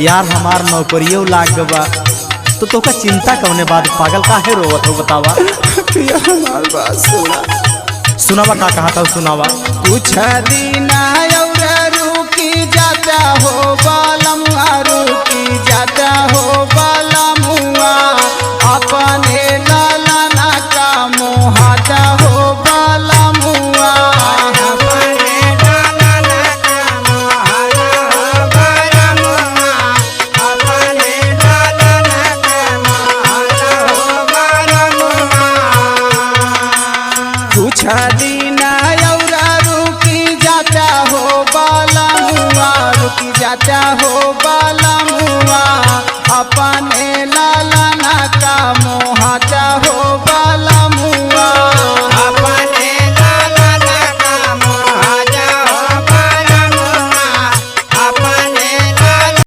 यार हमार नौकरियों लाग बा तो तोका चिंता कवने बाद पागल काहे रोवत हो बतावा। हमार बात सुना। सुनावा का कहा था सुनावा। कुछ दिन और रुकी जाता हो बालमुआ, रुकी जाता हो बालमुआ, अपने लालना का मोहाता हो बालमुआ। कुछ दिन और रुकी जाता हो बालमुआ, रुकी जाता हो बालमुआ, अपने लालना का मोहाता हो